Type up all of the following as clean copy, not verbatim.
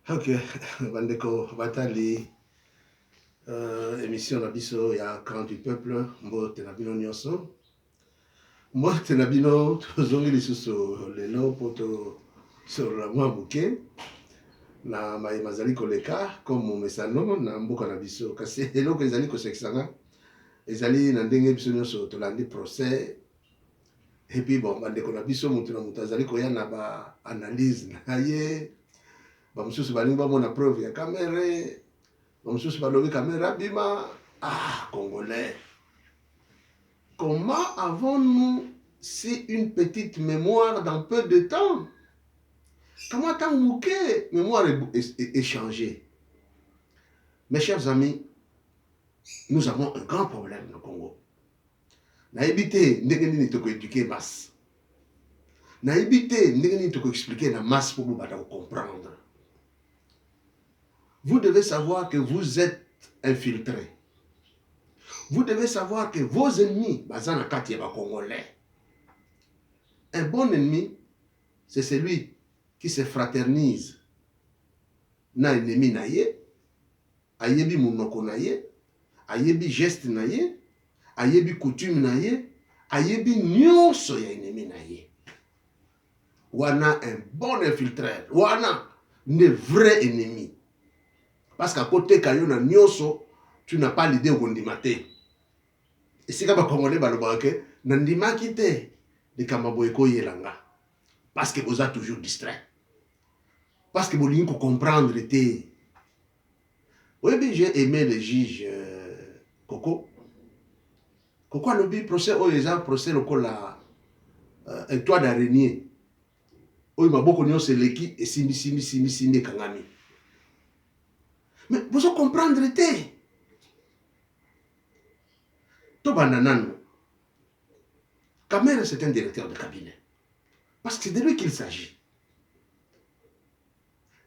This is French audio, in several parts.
Ok, Bandeko Batali, émission Nabiso, il y a 48 peuples, Mbo Tenabino Nyonso. Moi, Tenabino, Tozongi Lisuso, Lelo, Poto, sur la Mwa Bouquet, na Mazali Koleka, comme Mesano, na Mboka Nabiso. Kasi, Lelo, Kezali Koseksanga, Ezali, Nandenge Biso Nyonso, Tolandi procès. Et puis, bon, Bandeko Nabiso, Moutuna Moutazali Koya, na ba analyse, na ye, ba Moussous Balimba, mon preuve, ya caméra. Donc, je suis pas le caméra, bima. Ah, Congolais. Comment avons-nous si une petite mémoire dans peu de temps? Comment tant mouqué mémoire est changée? Mes chers amis, nous avons un grand problème au Congo. Naïbité, n'engeni te ko éduquer masse. Naïbité, n'engeni te ko expliquer la masse pour vous comprendre. Vous devez savoir que vous êtes infiltrés. Vous devez savoir que vos ennemis, bazana kati ya Congolais. Un bon ennemi, c'est celui qui se fraternise na ennemi na ye, ayebi munoko na ye, ayebi geste na ye, ayebi coutume na ye, ayebi nyonso ya ennemi na ye. Wana un bon infiltré, wana ne vrai ennemi. Parce qu'à côté kayo na nyonso, tu n'as pas l'idée où ndima te. Et si kaba Congolais balobaka ke nandima kite de kamaboy ko yelanga. Parce que vous êtes toujours distrait. Parce que vous voulez comprendre. Oui, bien, j'ai aimé le juge Coco. Coco a le procès, oh, ils ont procès un toit d'araignée. Oh, il m'a beaucoup dit, c'est l'équipe et simi, kangami. Mais vous allez comprendre. Tobananano. Kamere, c'est un directeur de cabinet. Parce que c'est de lui qu'il s'agit.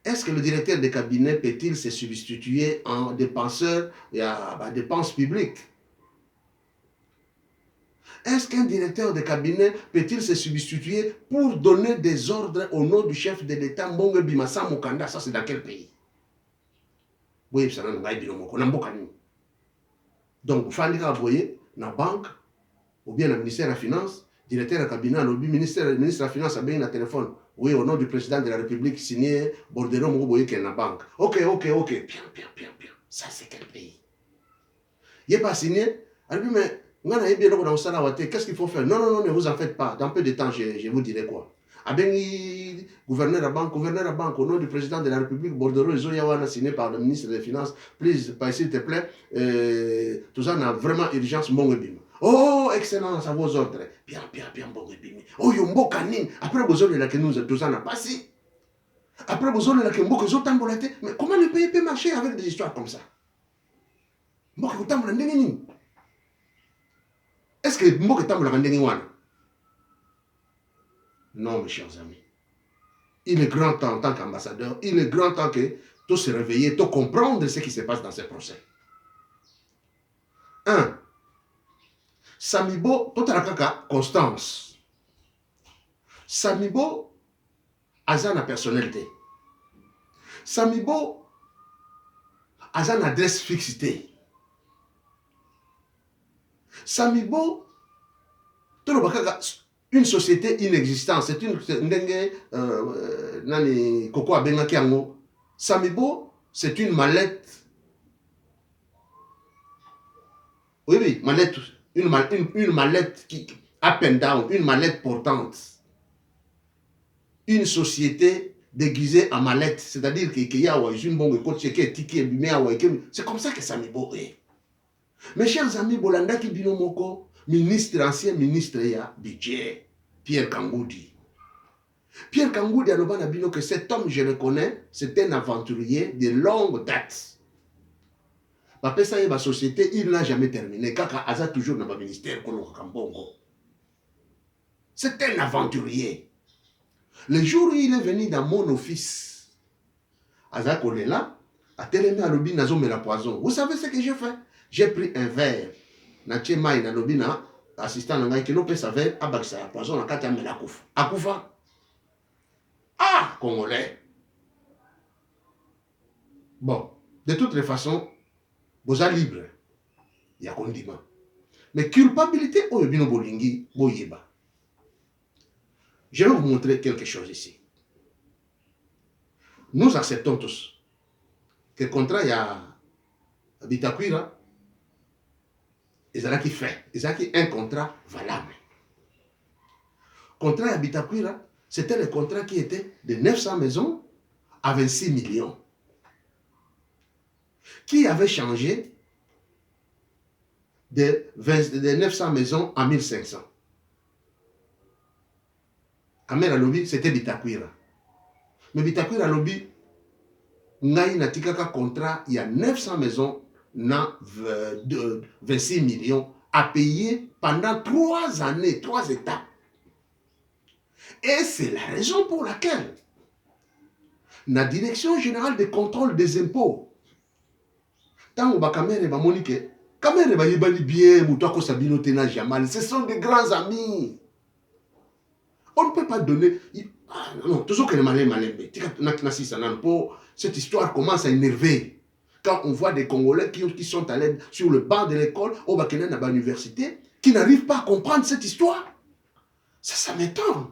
Est-ce que le directeur de cabinet peut-il se substituer en dépenseur et à dépenses publiques? Est-ce qu'un directeur de cabinet peut-il se substituer pour donner des ordres au nom du chef de l'État Mbonge Bimassa Mukanda? Ça, c'est dans quel pays? Oui, ça n'a pas été donc, vous faites vous voyez, dans la banque, ou bien le ministère de la Finance, directeur de cabinet, le ministre de la Finance a bien un téléphone. Oui, au nom du président de la République, signé Bordeaux, vous voyez qu'il y a une banque. Ok. Bien. Ça, c'est quel pays? Il n'est pas signé. Alors, mais qu'est-ce qu'il faut faire? Non, ne vous en faites pas. Dans peu de temps, je vous dirai quoi. Gouverneur à banque, au nom du président de la République, Bordeaux, Zoyawana, signé par le ministre des Finances, please, s'il te plaît, tout ça, on a vraiment urgence, mon bim. Oh, excellence, à vos ordres. Bien, bon bim. Oh, yombo kanin. Après, vous avez la que nous, tout ça n'a pas si. Après, vous avez la que vous avez mais comment le pays peut marcher avec des histoires comme ça? Est-ce que Mboka Tambola Kandeni Wana? Non, mes chers amis. Il est grand temps en tant qu'ambassadeur, il est grand temps que tout se réveiller, tout comprendre ce qui se passe dans ce procès. 1. Samibo, tout à la constance. Samibo, azana personnalité. Samibo, azana adresse fixité. Samibo, tout le bakaga, une société inexistante. C'est une nani Koko Abenga Kiango. Samibo, c'est une mallette. Oui, mallette. Une mallette qui up and down, une mallette portante. Une société déguisée en mallette. C'est-à-dire qu'il y a une bonne côte qui est ticket. C'est comme ça que Samibo est. Mes chers amis, Bolanda qui binomoko, ministre, ancien ministre, il y a budget. Pierre Kangoudi. Pierre Kangoudi a dit que cet homme, je le connais, c'est un aventurier de longue date. Parce que la société, il n'a jamais terminé. Kaka Aza toujours dans le ministère. C'est un aventurier. Le jour où il est venu dans mon office, Aza Kolela, a tellement à l'obi nazo la poison. Vous savez ce que j'ai fait? J'ai pris un verre. Na tchemaï na lobina, assistant na qui l'opé sa verre, abaksa la poison, na katia me la koufa. Akoufa. Ah, Congolais. Bon, de toutes les façons, vous êtes libre. Il y a condiment. Mais culpabilité, oyebino bolingi, boyeba. Je vais vous montrer quelque chose ici. Nous acceptons tous que le contrat, il y a Bitakwira, ils ont qui fait, ils ont un contrat valable. Le contrat à Bitakwira, c'était le contrat qui était de 900 maisons à 26 millions. Qui avait changé de 900 maisons à 1500. Kamera lobby, c'était Bitakwira. Mais Bitakwira lobby, ngai natikaka contrat, il y a 900 maisons, na 26 millions à payer pendant 3 années, 3 étapes. Et c'est la raison pour laquelle la Direction Générale de Contrôle des Impôts, tant que Kamera va moniquer, Kamera va y bali bien, Moutako Sabino Tena Jamal, ce sont des grands amis. On ne peut pas donner. Ah, non, toujours que les malins, cette histoire commence à énerver. Quand on voit des Congolais qui sont allés sur le banc de l'école, au Bakenen à l'université, qui n'arrivent pas à comprendre cette histoire. Ça m'étonne.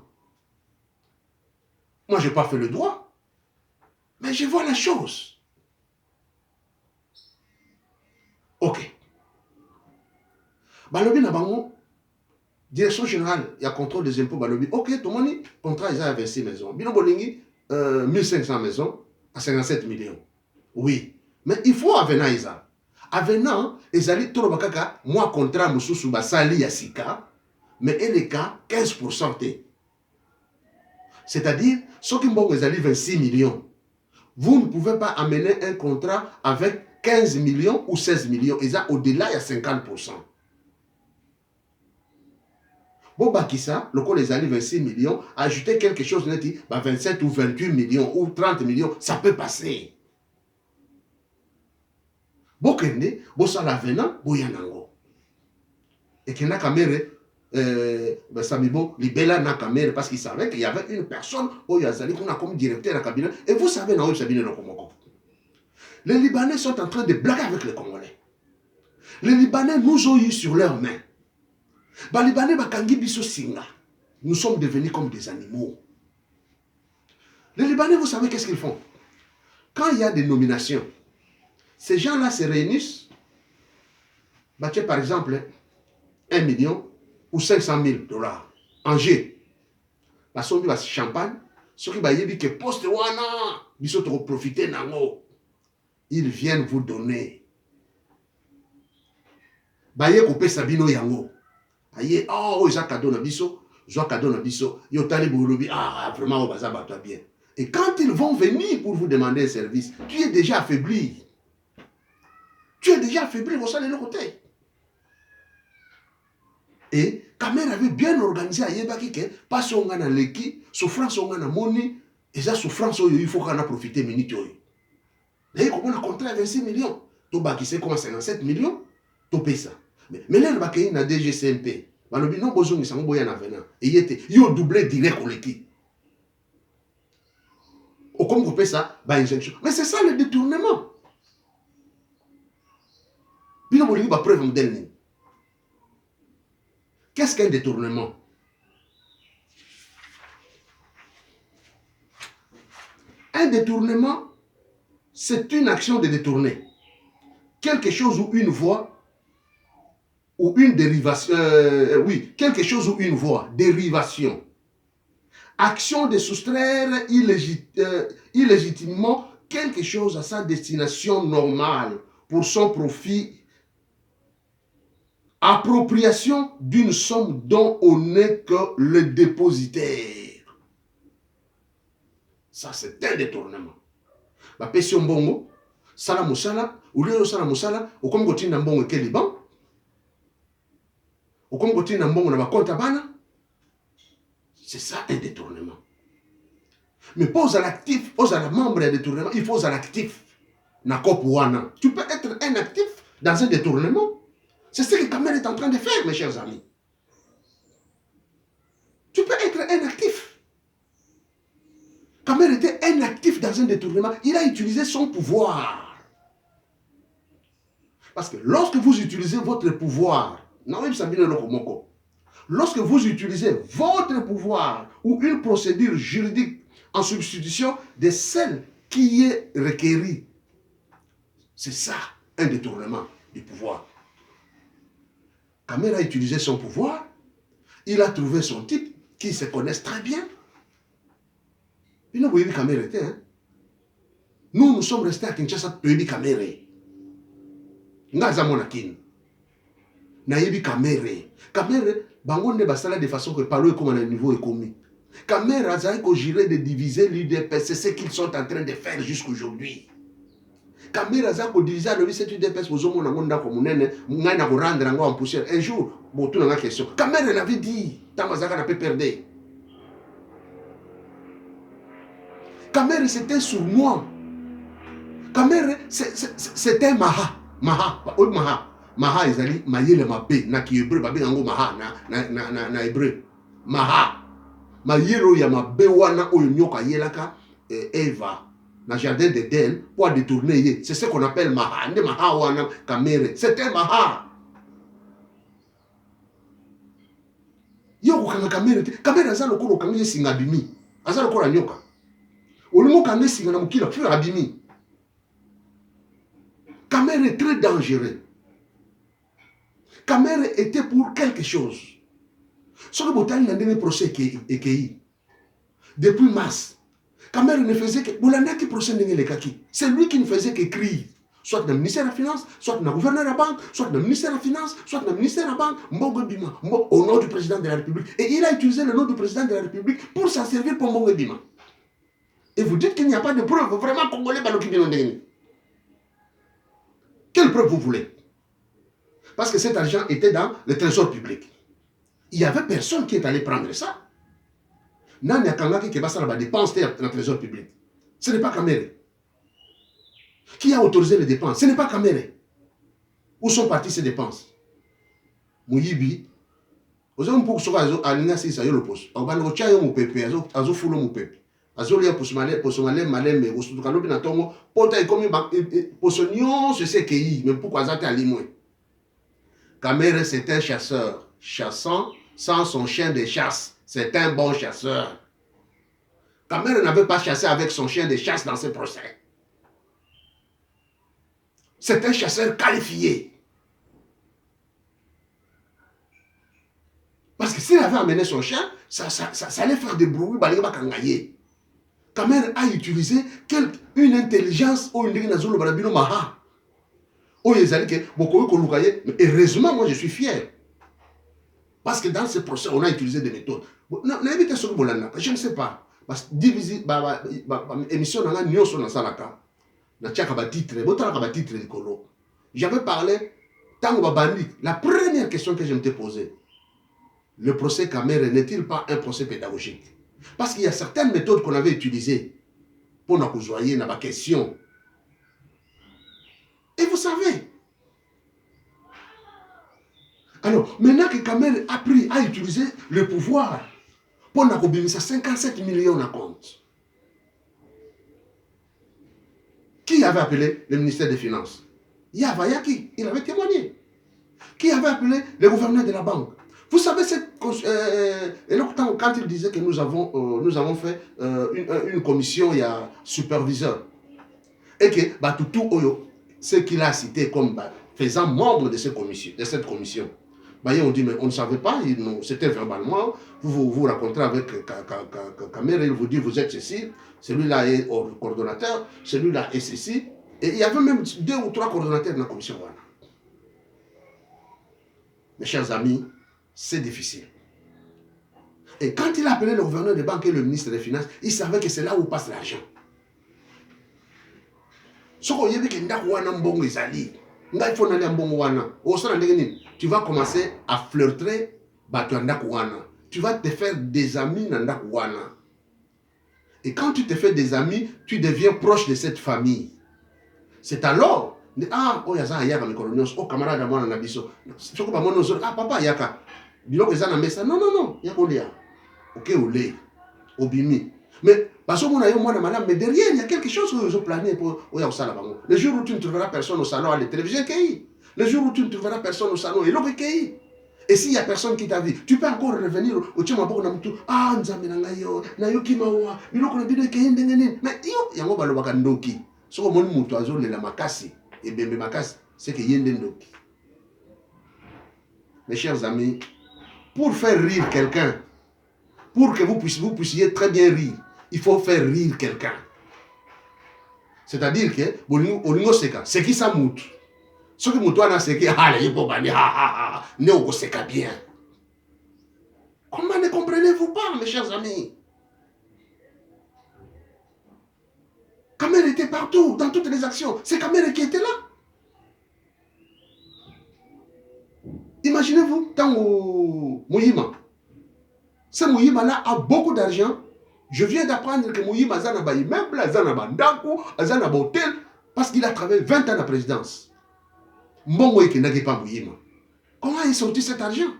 Moi, je n'ai pas fait le droit, mais je vois la chose. Ok. Balobi Nabango, Direction Générale, il y a contrôle des impôts, Balobi. Ok, tout le monde, contrat, ils ont 26 maisons. Bino Bolingi, 1500 maisons à 57 millions. Oui. Mais il faut avenant Isa. Avenant, Ezali Torobakaka, moi contrat Moussousou Basali Yasika, mais et les cas, 15%. C'est-à-dire, ceux qui m'ont Ezali 26 millions. Vous ne pouvez pas amener un contrat avec 15 millions ou 16 millions. Et ça, au-delà, il y a 50%. Bon, Bakissa, le col Ezali 26 millions, ajouter quelque chose, 27 ou 28 millions ou 30 millions, ça peut passer. Bokende, bosala venant, boyanango. Et qu'il n'a qu'à Samibo, libella n'a qu'à parce qu'il savait qu'il y avait une personne au Yazali qu'on a comme directeur à cabinet. Et vous savez, non, les Libanais sont en train de blaguer avec les Congolais. Les Libanais nous ont eu sur leurs mains. Les Libanais, nous sommes devenus comme des animaux. Les Libanais, vous savez qu'est-ce qu'ils font? Quand il y a des nominations, ces gens-là se réunissent, par exemple, 1 million ou 500 000 dollars en G. La somme de champagne, ceux qui disent que poste wana, ils sont profiter nango. Ils viennent vous donner. Baye coupé sabino yango. Aye, oh, ils ont cadeau na biso, ils ont cadeau na biso. Yo tali boulobi, ah, vraiment, on va s'abattre bien. Et quand ils vont venir pour vous demander un service, tu es déjà affaibli. Tu es déjà affaibli, vous allez de l'autre côté. Et Kamer avait bien organisé à Yebaki que pas son gana leki, souffrance son gana moni, et ça souffrance il faut qu'on a profité minute. D'ailleurs, comment on a contrat 26 millions, tout baki c'est comme 57 millions, tout paye ça. Mais là, le baki na DGCMP, balobi non besoin de ça, on boya na venant. Et il était, il a doublé direct au leki. Au comme vous payez ça, bah injection. Mais c'est ça le détournement. Bino boli ba preuve modèle. Qu'est-ce qu'un détournement? Un détournement, c'est une action de détourner quelque chose ou une voie ou une dérivation. Oui, quelque chose ou une voie, dérivation. Action de soustraire illégitimement quelque chose à sa destination normale pour son profit. Appropriation d'une somme dont on n'est que le dépositaire. Ça, c'est un détournement. Ba pesi mbongo, sala musala, ou lieu sala musala, ou comme gotin na mbongo ke liban, ou comme gotin na mbongo na ba compte bana. C'est ça un détournement. Mais pas aux actifs, aux membres de détournement, il faut aux actifs. Na kopuana. Tu peux être un actif dans un détournement. C'est ce que Kamer est en train de faire, mes chers amis. Tu peux être un actif. Kamer était un actif dans un détournement. Il a utilisé son pouvoir. Parce que lorsque vous utilisez votre pouvoir, lorsque vous utilisez votre pouvoir ou une procédure juridique en substitution de celle qui est requérie, c'est ça un détournement du pouvoir. Kamer a utilisé son pouvoir, il a trouvé son type qui se connaissent très bien. Il n'a pas eu Kamer était. Nous sommes restés à Kinshasa, nous avons Kamer. Ngaza monakin. Naïbi Kamere. Kamere, bangonne basala de façon que parler comme un niveau est commis. Kamere a zaïko géré de diviser l'UDPS, c'est ce qu'ils sont en train de faire jusqu'aujourd'hui. Kamere a zaïko diviser le cette UDPS pour zomo na monda comme nene, ngai na rendre en poussière. Un jour, bon tout dans la question. Kamere l'avait dit, Tamazaka n'a pas perdu. Kamere c'était sournois. Kamere c'était Maha. Maha ezali mayele mabe na ki hébreu babe yango maha na hébreu. Maha mayelo ya mabe wana oyo nyoka yelaka Eva na jardin d'Éden pour détourner. C'est ce qu'on appelle maha. Nde maha wana Kamere. C'était maha. Yo kokanga Kamere. Kamere azalo lokolo kanga singa bimi. Azalo lokolo nyoka. Olimo kanga singa na mukila puis abimi. Kamer est très dangereux. Kamer était pour quelque chose. Ce que Botani n'a donné procès qui depuis mars. Kamer ne faisait que Bolanda qui procès les kaki. C'est lui qui ne faisait qu'écrire. Soit dans le ministère de la Finance, soit dans le gouverneur de la banque, soit dans le ministère de la Finance, soit dans le ministère de la banque, Mbongo Bima, au nom du président de la République. Et il a utilisé le nom du président de la République pour s'en servir pour Mbongo Bima. Et vous dites qu'il n'y a pas de preuve vraiment congolais par le Kibinondeni. Quelle preuve vous voulez? Parce que cet argent était dans le trésor public. Il n'y avait personne qui est allé prendre ça. Nani Akangaki qui va faire la dépense dans le trésor public. Ce n'est pas Kamere. Qui a autorisé les dépenses? Ce n'est pas Kamere. Où sont parties ces dépenses? Mouyibi. Vous avez un peu de choses à l'inassise, ça y est le poste. On va le retirer au pépé, à zo foulon au pépé. Azolia pour se malem mais au sous kalobi na tongo pota comme pour ce nion je sais qu'il mais pourquoi ça t'as limoué. Kamere c'est un chasseur chassant sans son chien de chasse, c'est un bon chasseur. Kamere n'avait pas chassé avec son chien de chasse dans ce procès. C'est un chasseur qualifié. Parce que s'il avait amené son chien, ça allait faire des bruits, baléba kangaye. Kamer a utilisé une intelligence ou une nazolo barabino maha. Oh yezalike beaucoup kolukaye. Mais heureusement moi je suis fier. Parce que dans ce procès on a utilisé des méthodes. N'invitez sur bolana. Je ne sais pas. Parce que diviser émission dans la nyoso na salaka. Na tiaka ba titre, botala ba titre likolo. J'avais parlé tango babandi. La première question que je me t'ai posée. Le procès Kamer n'est-il pas un procès pédagogique? Parce qu'il y a certaines méthodes qu'on avait utilisées pour nous joindre dans la question. Et vous savez. Alors, maintenant que Kamer a utilisé le pouvoir pour nous obtenir 57 millions à compte. Qui avait appelé le ministère des Finances? Yavayaki, il avait témoigné. Qui avait appelé le gouverneur de la banque? Vous savez, quand il disait que nous avons fait une commission, il y a superviseur. Et que Batutu Oyo, ce qu'il a cité comme faisant membre de cette commission, on dit, mais on ne savait pas, c'était verbalement, vous racontez avec Kamere, il vous dit, vous êtes ceci, celui-là est coordonnateur, celui-là est ceci. Et il y avait même 2 ou 3 coordonnateurs dans la commission. Mes chers amis, c'est difficile. Et quand il a appelé le gouverneur des banques et le ministre des Finances, il savait que c'est là où passe l'argent. Tu vas commencer à flirter, tu vas te faire des amis. Et quand tu te fais des amis, tu deviens proche de cette famille. C'est alors, oh yaza yaka mikolonios, oh camarade à moi na biso. Ah papa yaka. Non, non, non, yakolia. Ok, olé, obimi. Mais, mais derrière, il y a quelque chose que je plané pour le jour où tu ne trouveras personne au salon à la télévision, le jour où tu ne trouveras personne au salon, il est qu'il et s'il n'y a personne qui t'a vu, tu peux encore revenir au Tchamabour Namutu. Ah, Nzambe Nangayo, Nayo Kimawa, Biloko Nabido Kehindengeni. Mais Yango Balobaka Ndoki. Ce que mon moutoiseau le la makasi, et Bembe Makasi, c'est que Yende Ndoki. Mes chers amis, pour faire rire quelqu'un, pour que vous puissiez très bien rire, il faut faire rire quelqu'un. C'est-à-dire que, Olingo Seka, c'est qui ça moute? Ce qui moutouana, c'est que, ah, les bobani, ah, ne seka bien. Comment ne comprenez-vous pas, mes chers amis? Kamere était partout, dans toutes les actions. C'est Kamere qui était là. Imaginez-vous, dans Mouyima. Ce Mouyima-là a beaucoup d'argent. Je viens d'apprendre que Mouyima Zanaba immeuble, Zanaba Ndaku, Zanaba hôtel, parce qu'il a travaillé 20 ans à la présidence. Mbongo qui n'a pas Mouyima. Comment est sorti cet argent?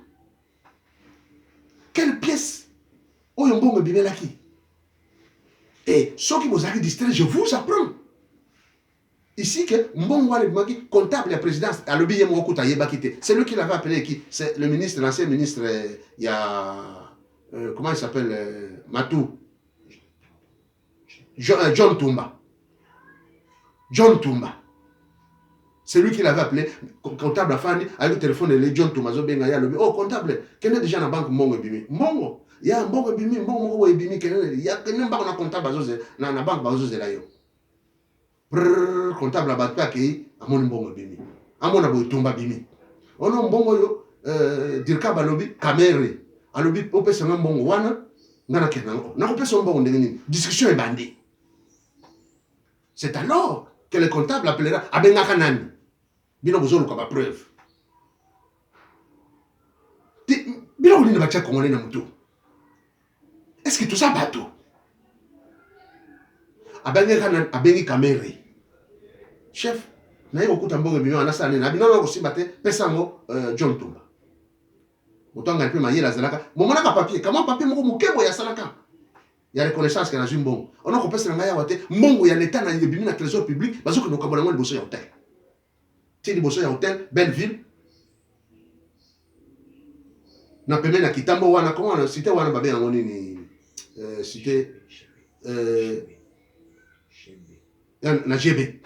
Quelle pièce? Oh, Mbongo Bibelaki. Et ceux qui vous avez distrait, je vous apprends. Ici, que Mbongo comptable la présidence, à l'obéi Mouakouta Yebakite, c'est lui qui l'avait appelé qui? C'est le ministre, l'ancien ministre, il y a. Comment il s'appelle? Matou. John Toumba. John Toumba. C'est lui qui l'avait appelé, comptable à Fanny, avec le téléphone de John Toumba. Oh, comptable, quel est déjà dans la banque Mbongo Bimi? Mbongo. Il y a un Mbongo Bimi, Mbongo Bimi, il y a un comptable dans la banque Bazos là. Comptable à Bataki, à mon Mbongo Bimi. À mon Abo Toumba Bimi. On a Mbongo, Dirka Balobi, Kamere. Alobi, Ope Sama Mbongo Wana, Nana Kenango. N'a pas son Mbongo Ndengini. Discussion est bandée. C'est alors que le comptable appellera Abengakanani. Bino bozolo comme preuve. Bino bozolo batia congolais na muto. Est-ce que tout ça bateau? Abengi Kamere. Chef, na yeko kuta mbongo bino anasa na bino na kosimba te pesango John Toumba. Otanga pe mayela zalaka. Momona ka papier, comment papier moko mukebo ya salaka? Il y a reconnaissance que na zimbongo. On a kopesa na ya wate mbongo ya l'état na yebimi na trésor public, bazoko no kabola ngoli boso ya hôtel. Tini boso ya hôtel Belleville. Na pembe na kitambo wana comment on cité wana babe yango nini cité na GB.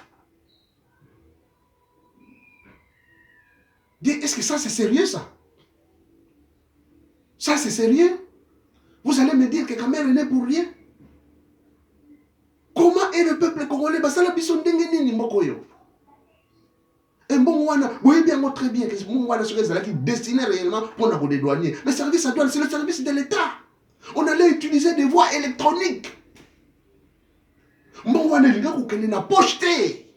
Est-ce que ça c'est sérieux ça? Ça c'est sérieux? Vous allez me dire que Kamere n'est pour rien? Comment est le peuple congolais? Basala biso ndenge nini moko yo? Et bon wana, oui bien très bien que bon wana ce que qui destiné réellement pour nous dédouaner. Mais service à douane, c'est le service de l'État. On allait utiliser des voies électroniques. Bon wana linga ko kene na pocheté.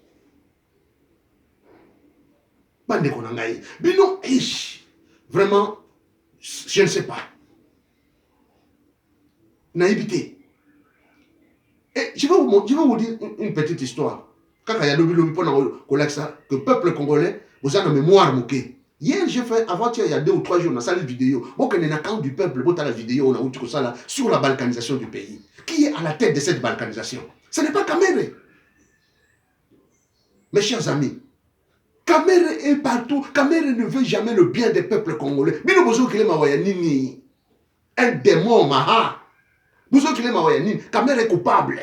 Bande konangai. Bino ish. Vraiment je ne sais pas. Naïveté. Et je vais vous dire une petite histoire. Quand il y a le que le peuple congolais, vous avez une mémoire moquée. Hier, j'ai fait, avant-hier, il y a 2 ou 3 jours, on a salé une vidéo. Bon, il y a un account du peuple, bon, la vidéo, on a eu ça là, sur la balkanisation du pays. Qui est à la tête de cette balkanisation? Ce n'est pas Kamere. Mes chers amis, Kamere est partout. Kamere ne veut jamais le bien des peuples congolais. Mais nous besoin qu'il ait un démon, maha. Nous besoin qu'il ait Kamere est coupable.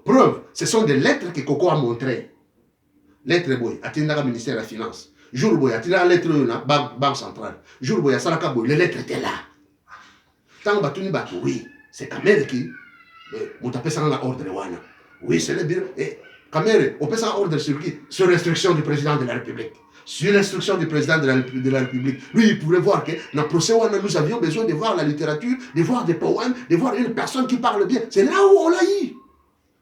Preuve, ce sont des lettres que Koko a montrées. Lettre boy, atteindra ministère de la Finance. Jour boy, atteindra lettre na banque centrale. Jour boy, salaka boy, les lettres étaient là. Tant batuni batu, oui, c'est Kamere qui montapé ça dans ordre wana. Oui, c'est le bien. Et Kamere, on peut ça ordre sur qui? Sur l'instruction du président de la République. Sur l'instruction du président de la République. Lui, il pouvait voir que dans le procès, nous avions besoin de voir la littérature, de voir des poèmes, de voir une personne qui parle bien. C'est là où on l'a eu.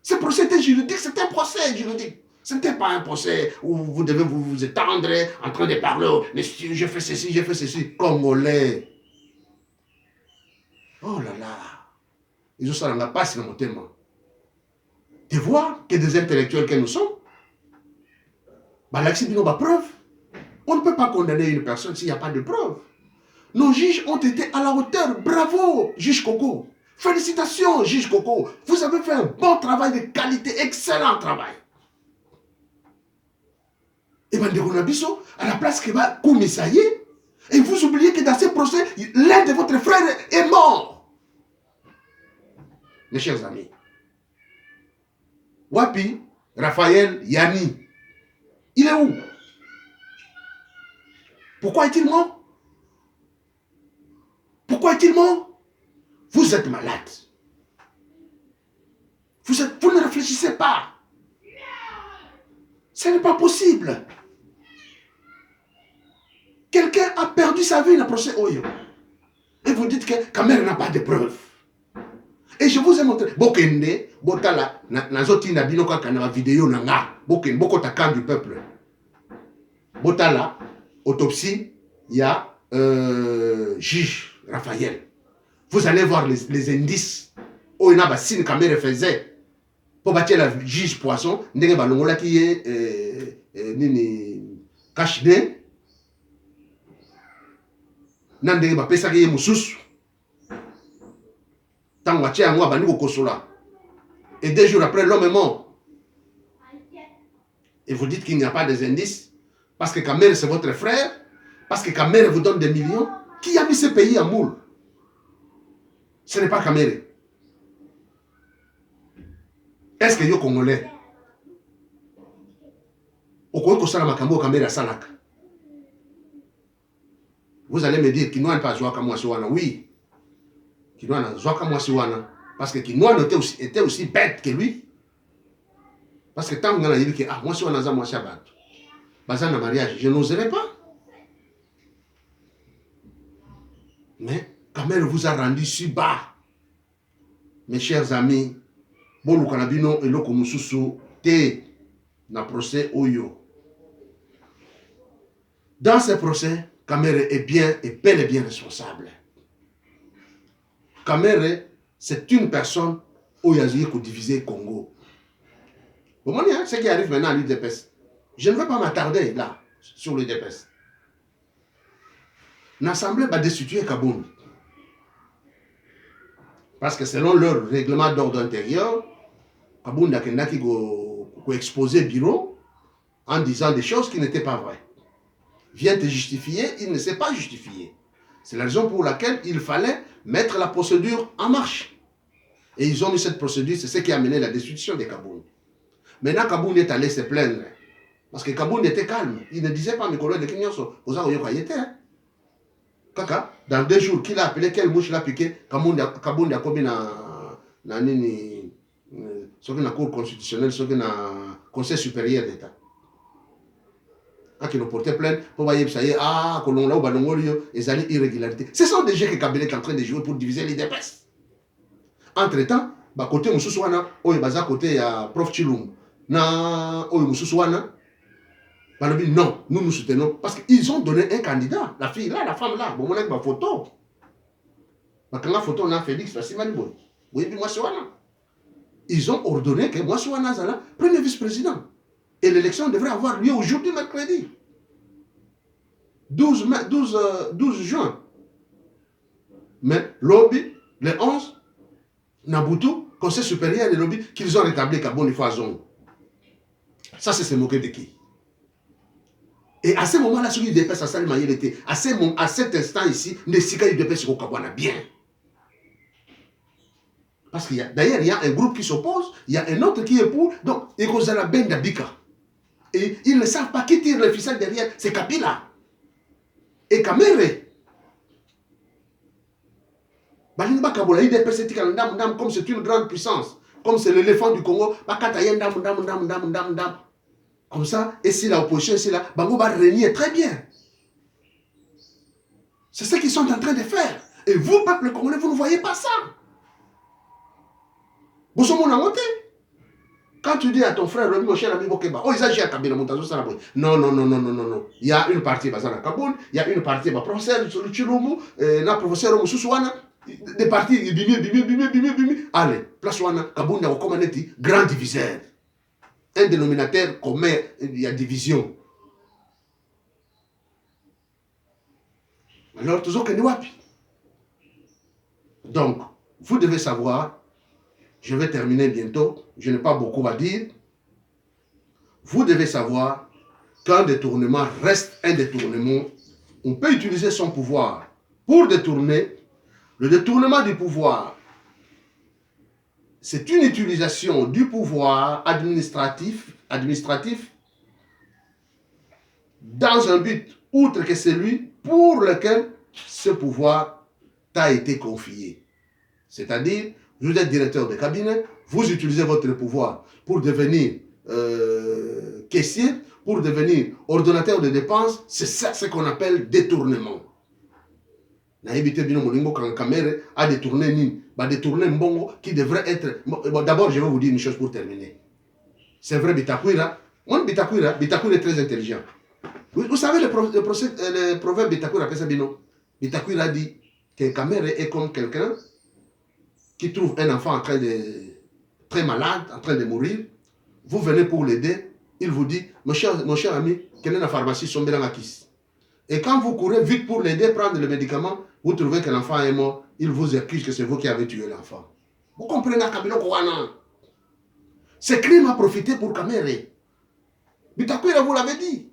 Ce procès était juridique, c'était un procès juridique. Ce n'était pas un procès où vous devez vous étendre en train de parler. Monsieur, je fais ceci. Congolais. Oh là là. Ils ont ça dans la passe dans mon thème. De voir que des intellectuels que nous sommes, bah, là, c'est une preuve. On ne peut pas condamner une personne s'il n'y a pas de preuve. Nos juges ont été à la hauteur. Bravo, juge Coco. Félicitations, juge Coco. Vous avez fait un bon travail de qualité, excellent travail. Et Bandeko Nabiso, à la place que va commissailler, et vous oubliez que dans ce procès, l'un de votre frères est mort. Mes chers amis. Wapi, Raphaël Yani, il est où? Pourquoi est-il mort? Pourquoi est-il mort? Vous êtes malade. Vous ne réfléchissez pas. Ce n'est pas possible. Quelqu'un a perdu sa vie dans le procès Oyo. Et vous dites que Kamer n'a pas de preuves. Et je vous ai montré. Bokende, Botala, Nazoti Nabino Kakana vidéo Nanga. Bokende, Bokotakan du peuple. Botala, autopsie, il y a juge Raphaël. Vous allez voir les indices. Oh, il y a une Kamer faisait. Pour bâtir la juge Poisson, Ndenge Balongola qui est caché. Nandenge ba pesa ke mususu tango atia yango abandi kokosola et 2 jours après l'homme est mort et vous dites qu'il n'y a pas des indices parce que Kamer c'est votre frère, parce que Kamer vous donne des millions. Qui a mis ce pays en moule? Ce n'est pas Kamer. Est-ce que yo Congolais okoki kosala makambo Kamer asalaka? Vous allez me dire, Kinoan pas joué comme moi sur Wana. Oui. Kinoan a joué comme moi sur Wana. Parce que Kinoan était aussi bête que lui. Parce que tant qu'on a dit que, ah, moi sur Wana, moi sur Wana. Bazan à mariage, je n'oserais pas. Mais, Kamer vous a rendu si bas. Mes chers amis, Bolu Kanabino et Loko Mususu, te na procès Oyo. Dans ce procès, Kamer est bel et bien responsable. Kamer, c'est une personne où il y a divisé le Congo. Vous voyez, ce qui arrive maintenant à l'UDPS. Je ne veux pas m'attarder là, sur l'UDPS. L'Assemblée va destituer Kaboun. Parce que selon leur règlement d'ordre intérieur, Kaboun n'a qu'à exposer le bureau en disant des choses qui n'étaient pas vraies. Vient te justifier, il ne s'est pas justifié. C'est la raison pour laquelle il fallait mettre la procédure en marche. Et ils ont mis cette procédure, c'est ce qui a mené la destitution de Kaboun. Maintenant, Kaboun est allé se plaindre. Parce que Kaboun était calme. Il ne disait pas, mes collègues de Kinyoso, vous avez vu Kaka, dans 2 jours, qu'il a appelé, quelle mouche l'a piqué, Kaboun a commis dans la Cour constitutionnelle, dans le Conseil supérieur d'État. Qui nous portait plainte pour voir ça y est, ah, que l'on l'a ou les irrégularités. Ce sont des jeux que Kabila est en train de jouer pour diviser les DPS. Entre-temps, côté Moussousouana, côté il y a Prof Chilum, na Moussousouana, non, nous nous soutenons parce qu'ils ont donné un candidat, la fille là, la femme là, bon, on a une photo. Quand la photo on a Félix, ils ont ordonné que Moussousouana Zala prenne vice-président. Et l'élection devrait avoir lieu aujourd'hui, mercredi. 12 juin. Mais lobby, le 11, Nabutu, Conseil supérieur des lobbies, qu'ils ont rétabli Kabon une fois zone. Ça, c'est se moquer de qui? Et à ce moment-là, celui qui dépasse à Salim Maïl était, à cet instant ici, ne s'y qu'il dépasse au Kabouana bien. Parce qu'il y a, d'ailleurs, il y a un groupe qui s'oppose, il y a un autre qui est pour, donc, il y a la benne d'Abika. Et ils ne savent pas qui tire le ficelle derrière, c'est Kabila. Et Kamere. Comme c'est une grande puissance, comme c'est l'éléphant du Congo, comme ça, et si l'opposition est là, Bango va régner très bien. C'est ce qu'ils sont en train de faire. Et vous, peuple congolais, vous ne voyez pas ça. Vous sommes en monté. Quand tu dis à ton frère, mon cher ami Bokeba, oh, ils agissent à Kabila, non, non, non, non, non, non, non. Il y a une partie Bazana Kaboul, il y a une partie professeur Chilumu, la professeur Moussousouana, des parties, bimi. Allez, place Wana, Kaboul n'a aucun grand diviseur. Un dénominateur commun, il y a division. Alors, toujours que wapi. Donc, vous devez savoir, je vais terminer bientôt, je n'ai pas beaucoup à dire. Vous devez savoir qu'un détournement reste un détournement. On peut utiliser son pouvoir pour détourner. Le détournement du pouvoir, c'est une utilisation du pouvoir administratif dans un but outre que celui pour lequel ce pouvoir t'a été confié. C'est-à-dire, vous êtes directeur de cabinet, vous utilisez votre pouvoir pour devenir caissier, pour devenir ordonnateur de dépenses, c'est ça ce qu'on appelle détournement. A détourné Mbongo qui devrait être... Bon, d'abord, je vais vous dire une chose pour terminer. C'est vrai, Bitakwira est très intelligent. Vous savez, le proverbe Bitakwira appelle ça Bino. Bitakwira dit qu'un Kamere est comme quelqu'un qui trouve un enfant en train de... très malade, en train de mourir. Vous venez pour l'aider, il vous dit, mon cher ami, quelle est la pharmacie Sombela Makis. Et quand vous courez vite pour l'aider, prendre le médicament, vous trouvez que l'enfant est mort, il vous accuse que c'est vous qui avez tué l'enfant. Vous comprenez, Kabilo Kouana? Ce crime a profité pour Kamere. Bitakwira, vous l'avez dit.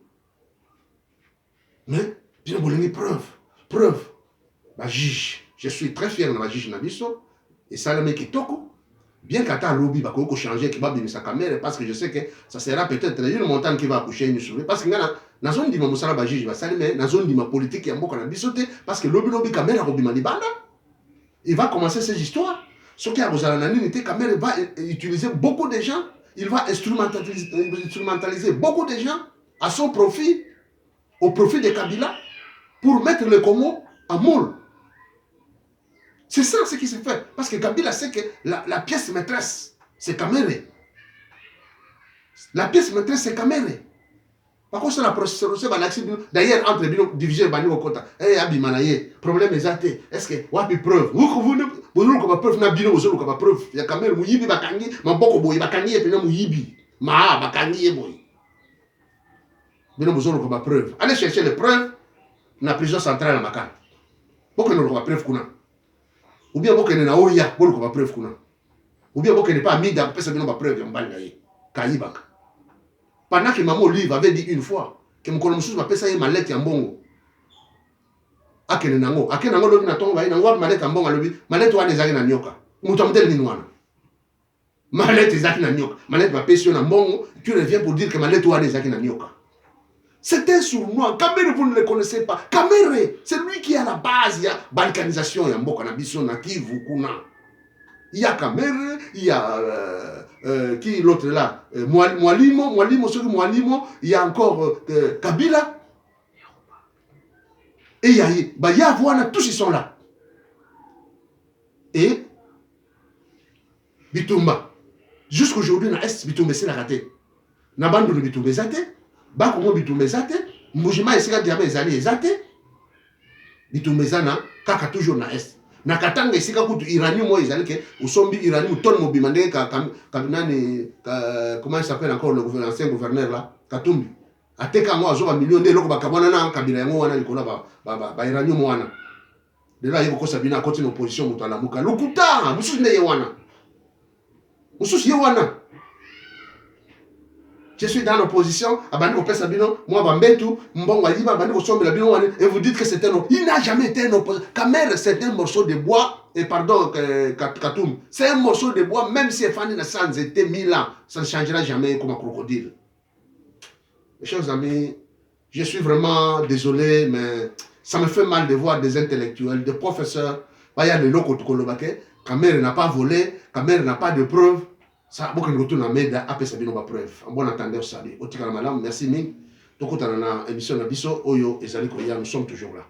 Mais, bien, vous l'avez preuve. Ma juge, je suis très fier de ma juge Nabiso, et Salame Kitoko. Bien qu'à ta lobby, il faut changer sa caméra parce que je sais que ça sera peut-être une montagne qui va accoucher une souris. Parce que dans la zone de ma juge, dans la zone de ma politique, il y a beaucoup de bisoté parce que lobby caméra il va commencer ces histoires. Ce qui a besoin caméra va utiliser beaucoup de gens, il va instrumentaliser beaucoup de gens à son profit, au profit de Kabila, pour mettre le Congo en moule. C'est ça ce qui se fait. Parce que Kabila sait que la pièce maîtresse, c'est Kamere. La pièce maîtresse, c'est Kamere. Par contre, c'est la procédure. D'ailleurs, entre les divisions, Bani Okota, Abimanaye, problème exact. Est-ce que, wapi preuve? Vous n'avez pas preuve, vous n'avez pas preuve. Il y a Kamere, Mouyibi, Bakangi, Mamboko Boy, Bakangi, et puis Mouyibi. Maa, Bakangi, Boy. Vous n'avez pas preuve. Allez chercher les preuves dans la prison centrale à Makan. Pourquoi nous n'avons pas preuve qu'on a? Ou bien vous n'avez pas preuve qu'on a. Ou bien vous n'avez pas mis dans la preuve en bas de pendant que maman livre avait dit une fois que mon collègue m'a fait ça ma lettre en bongo. Akenenango lobi na tonga ina ngwa ma lettre en bongo lobi ma lettre wana ezaki na nyoka. Mutu amtel ni wana. Ma lettre ezaki na nyoka. Ma lettre m'a payé na bongo, tu reviens pour dire que ma lettre wana ezaki na nyoka. C'est un sournois. Kamere, vous ne le connaissez pas. Kamere, c'est lui qui est à la base. Il y a balkanisation, il y a Mboka Nabiso, Nakivu, Kuna. Il y a Kamere, il y a qui l'autre là, Mwalimo, il y a encore Kabila. Et il y a Yavouana, tous ils sont là. Et Bitumba. Jusqu'aujourd'hui, na Est, Bitumba, c'est la raté. Nabandu de Bitumba, zate. Bakongo Bitumba, zate. Moujima, Esika Diame, Ezali, zate. Bitumba, zana, kaka toujours na Est. Nakatanga isika kutu iranium moi ezali que usombi iranium ton mobimande kabinani comment il s'appelle encore l'ancien gouverneur là Katumbi ateka ngo azoba million de loko bakabona na kabila yango wana likola ba iranium wana de là yeko sabina côté l'opposition mutala muka lokuta mususu ne yewana mususu yewana. Je suis dans l'opposition, moi, et vous dites que c'est un opposant. Il n'a jamais été un opposant. Kamer, c'est un morceau de bois, et pardon, Katoum, c'est un morceau de bois, même si Fanny Nassan était 1000 ans, ça ne changera jamais comme un crocodile. Mes chers amis, je suis vraiment désolé, mais ça me fait mal de voir des intellectuels, des professeurs, Kamer n'a pas volé, Kamer n'a pas de preuves. Ça, beaucoup de retours dans média après ça bien preuve. En bon entendeur salut. Otikala madame, merci ming. Tokota na émission na biso oyo ezali koya, nous sommes toujours là.